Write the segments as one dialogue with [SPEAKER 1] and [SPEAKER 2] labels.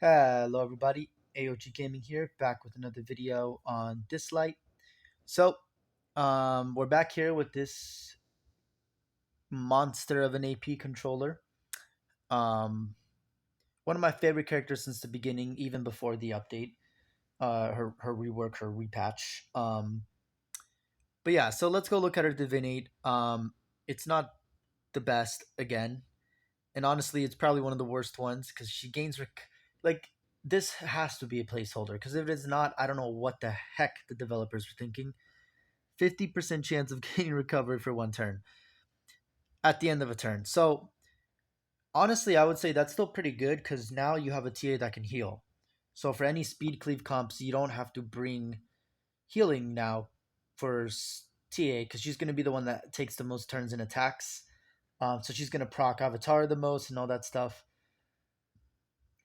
[SPEAKER 1] Hello everybody, AOG Gaming here, back with another video on Dislyte. We're back here with this monster of an AP controller. Um, One of my favorite characters since the beginning, even before the update. Her rework, her repatch. But yeah, so let's go look at her Divinate. It's not the best again, and honestly, it's probably one of the worst ones because she gains like this has to be a placeholder because if it is not, I don't know what the heck the developers were thinking. 50% chance of getting recovery for one turn at the end of a turn. So honestly, I would say that's still pretty good because now you have a TA that can heal. So for any speed cleave comps, you don't have to bring healing now for TA because she's going to be the one that takes the most turns and attacks. So she's going to proc Avatar the most and all that stuff.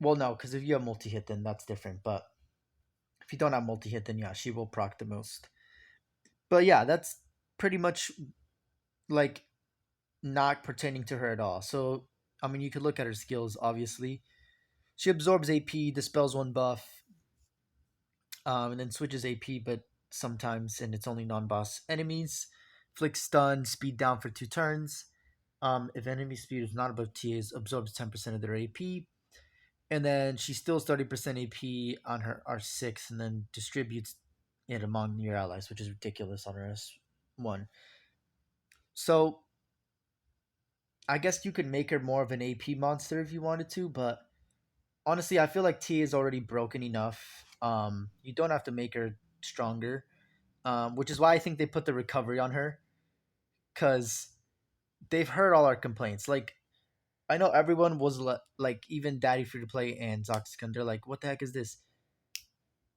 [SPEAKER 1] Well, no, because if you have multi hit, then that's different. But if you don't have multi hit, then yeah, she will proc the most. But yeah, that's pretty much like not pertaining to her at all. So I mean, you could look at her skills. Obviously, she absorbs AP, dispels one buff, and then switches AP, but sometimes, and it's only non-boss enemies. Flick stun, speed down for 2 turns. If enemy speed is not above TA's, absorbs 10% of their AP. And then she steals 30% AP on her R6 and then distributes it among your allies, which is ridiculous on her S1. So I guess you could make her more of an AP monster if you wanted to, but honestly, I feel like T is already broken enough. You don't have to make her stronger, which is why I think they put the recovery on her because they've heard all our complaints. Like, I know everyone was like, even Daddy Free to Play and Zoxicon, they're like, what the heck is this?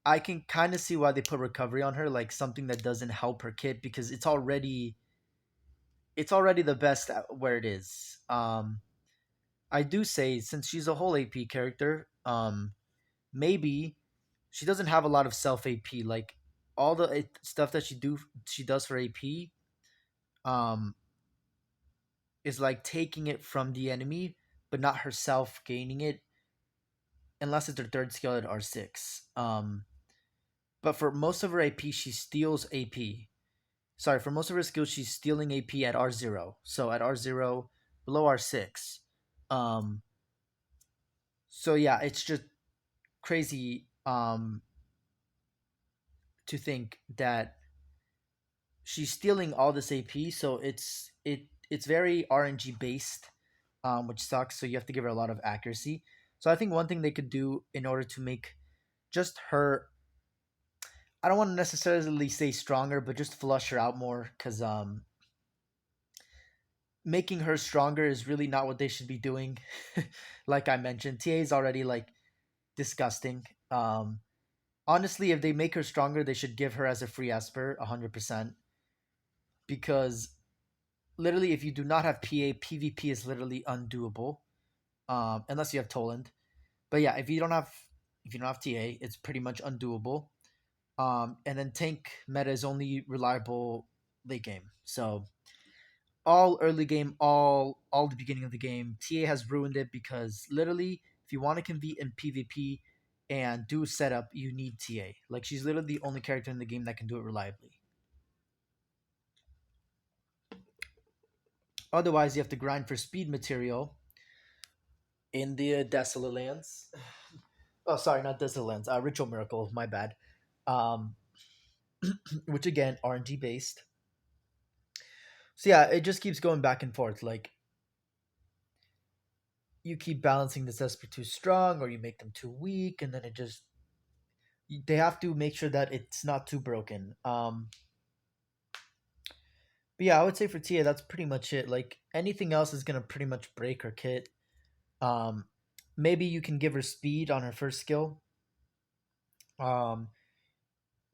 [SPEAKER 1] I can kind of see why they put recovery on her, like something that doesn't help her kit because it's already the best where it is. I do say since she's a whole AP character, maybe she doesn't have a lot of self AP. Like all the stuff that she does for AP, um, is like taking it from the enemy, but not herself gaining it, unless it's her third skill at R6. But for most of her AP, she steals AP. Sorry, for most of her skills, she's stealing AP at R0. So at R0, below R6. Um, so yeah, it's just crazy to think that she's stealing all this AP. So it's very RNG based, which sucks. So you have to give her a lot of accuracy. So I think one thing they could do in order to make just her, I don't want to necessarily say stronger, but just flush her out more because making her stronger is really not what they should be doing. Like I mentioned, TA is already like disgusting. Honestly, if they make her stronger, they should give her as a free Esper 100% because literally, if you do not have PA, PvP is literally undoable, unless you have Toland. But yeah, if you don't have TA, it's pretty much undoable. And then tank meta is only reliable late game. So all early game, all the beginning of the game, TA has ruined it because literally, if you want to compete in PvP and do setup, you need TA. Like she's literally the only character in the game that can do it reliably. Otherwise, you have to grind for speed material in the Desolate Lands. Oh, sorry, not Desolate Lands. Ritual Miracle. My bad. Um, which again, RNG based. So yeah, it just keeps going back and forth. Like you keep balancing this Esper too strong, or you make them too weak, and then it just they have to make sure that it's not too broken. But yeah, I would say for Tia, that's pretty much it. Like anything else is gonna pretty much break her kit. Um, Maybe you can give her speed on her first skill. Um,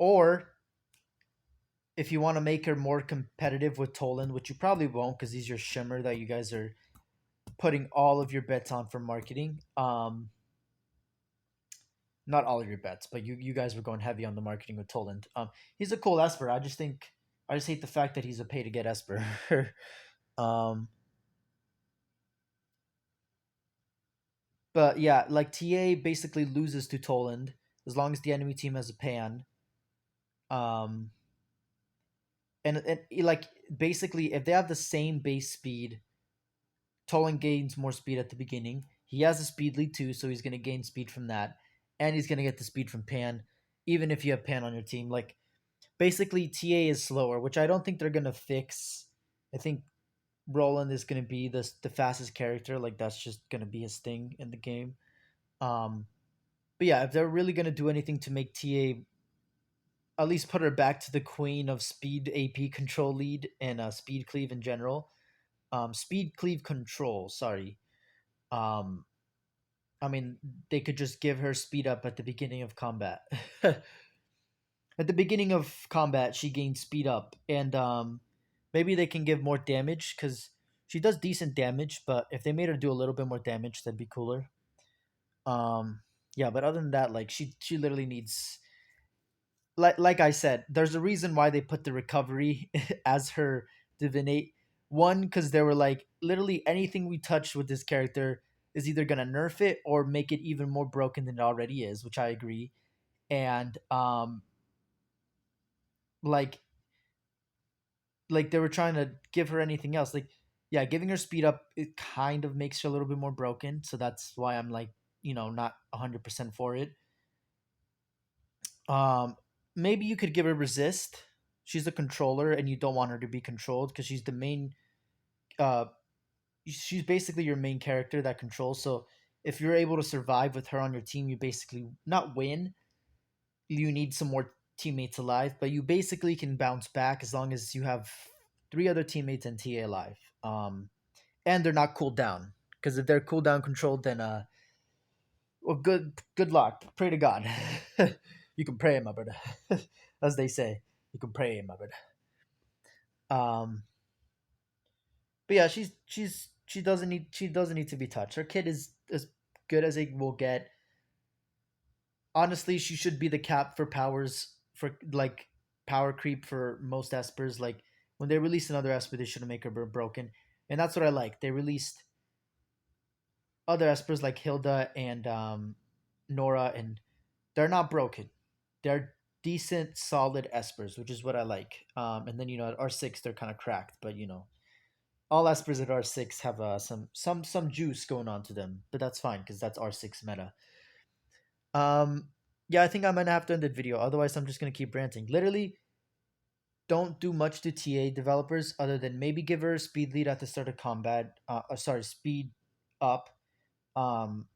[SPEAKER 1] or if you want to make her more competitive with Toland, which you probably won't because he's your shimmer that you guys are putting all of your bets on for marketing. Not all of your bets, but you guys were going heavy on the marketing with Toland. He's a cool Esper. I just hate the fact that he's a pay to get Esper. um, But yeah, like TA basically loses to Toland as long as the enemy team has a pan. Um, and like basically, if they have the same base speed, Toland gains more speed at the beginning. He has a speed lead too, so he's going to gain speed from that, and he's going to get the speed from Pan, even if you have Pan on your team. Like basically, TA is slower, which I don't think they're going to fix. I think Roland is going to be the fastest character. Like that's just going to be his thing in the game. Um, but yeah, if they're really going to do anything to make TA at least put her back to the queen of speed AP control lead and speed cleave in general. Speed cleave control. Sorry. Um, I mean, they could just give her speed up at the beginning of combat. At the beginning of combat, she gains speed up, and maybe they can give more damage because she does decent damage. But if they made her do a little bit more damage, that'd be cooler. Um, yeah, but other than that, like she literally needs like I said, there's a reason why they put the recovery as her divinate. One, because they were like, literally anything we touch with this character is either gonna nerf it or make it even more broken than it already is, which I agree. And like like they were trying to give her anything else. Like, yeah, giving her speed up it kind of makes her a little bit more broken. So that's why I'm like, not 100% for it. Um, Maybe you could give her resist. She's a controller, and you don't want her to be controlled because she's the main. Uh, she's basically your main character that controls. So if you're able to survive with her on your team, you basically not win. You need some more teammates alive, but you basically can bounce back as long as you have three other teammates and TA alive. And they're not cooled down because if they're cooldown controlled, then well, good luck. Pray to God. You can pray, my brother, as they say. You can pray, my brother. Um, but yeah, she doesn't need to be touched. Her kid is as good as it will get. Honestly, she should be the cap for powers for like power creep for most espers. Like when they released another esper, they should have make her broken, and that's what I like. They released other espers like Hilda and Nora, and they're not broken. They're decent, solid espers, which is what I like. And then at R6 they're kind of cracked, but all espers at R6 have some juice going on to them, but that's fine because that's R6 meta. Um, yeah, I think I'm gonna have to end the video. Otherwise, I'm just gonna keep ranting. Literally, don't do much to TA developers other than maybe give her a speed lead at the start of combat. Sorry, speed up. Um,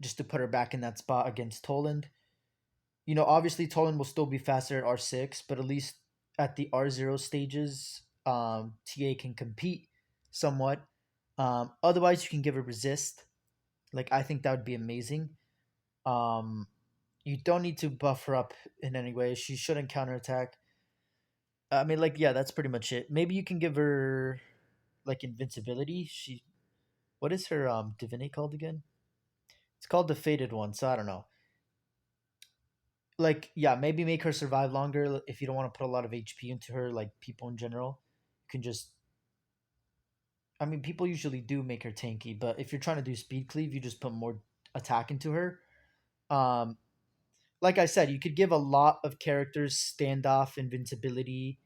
[SPEAKER 1] just to put her back in that spot against Toland. Obviously Toland will still be faster at R6, but at least at the R0 stages, TA can compete somewhat. Otherwise, you can give her resist. Like I think that would be amazing. Um, you don't need to buff her up in any way. She shouldn't counterattack. I mean, like yeah, that's pretty much it. Maybe you can give her like invincibility. What is her divinate called again? It's called the faded one. So I don't know. Like yeah, maybe make her survive longer if you don't want to put a lot of HP into her. Like people in general, you can just. I mean, people usually do make her tanky, but if you're trying to do speed cleave, you just put more attack into her. Um, like I said, you could give a lot of characters standoff, invincibility,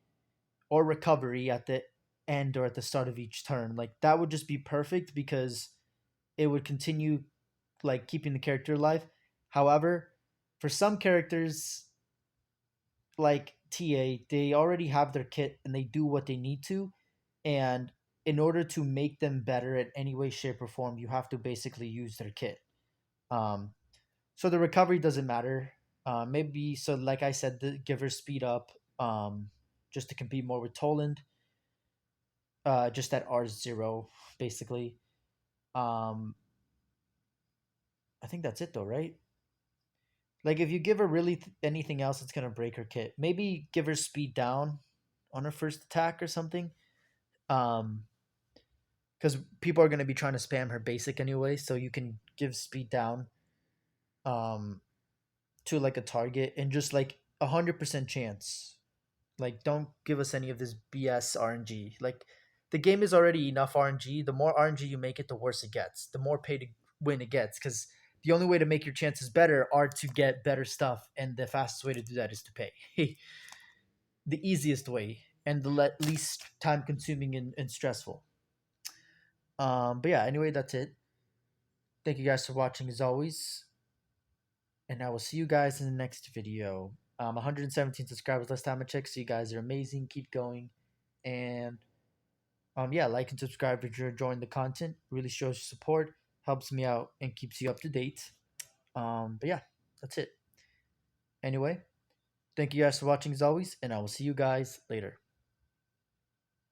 [SPEAKER 1] or recovery at the end or at the start of each turn. Like that would just be perfect because it would continue like keeping the character alive. However, for some characters like TA, they already have their kit and they do what they need to. And in order to make them better at any way, shape, or form, you have to basically use their kit. Um, so the recovery doesn't matter. Maybe so, like I said, give her speed up just to compete more with Toland. Just at R0, basically. Um, I think that's it though, right? Like if you give her really anything else, it's gonna break her kit. Maybe give her speed down on her first attack or something. Um, because people are gonna be trying to spam her basic anyway, so you can give speed down, um, to like a target and just like 100% chance. Like don't give us any of this BS RNG. Like the game is already enough RNG. The more RNG you make it, the worse it gets. The more pay to win it gets, because the only way to make your chances better are to get better stuff, and the fastest way to do that is to pay. The easiest way and the least time consuming and stressful. But yeah, anyway, that's it. Thank you guys for watching as always, and I will see you guys in the next video. 117 subscribers last time I checked, so you guys are amazing. Keep going, and yeah, like and subscribe if you're enjoying the content. Really shows your support, helps me out, and keeps you up to date. But yeah, that's it. Anyway, thank you guys for watching as always, and I will see you guys later.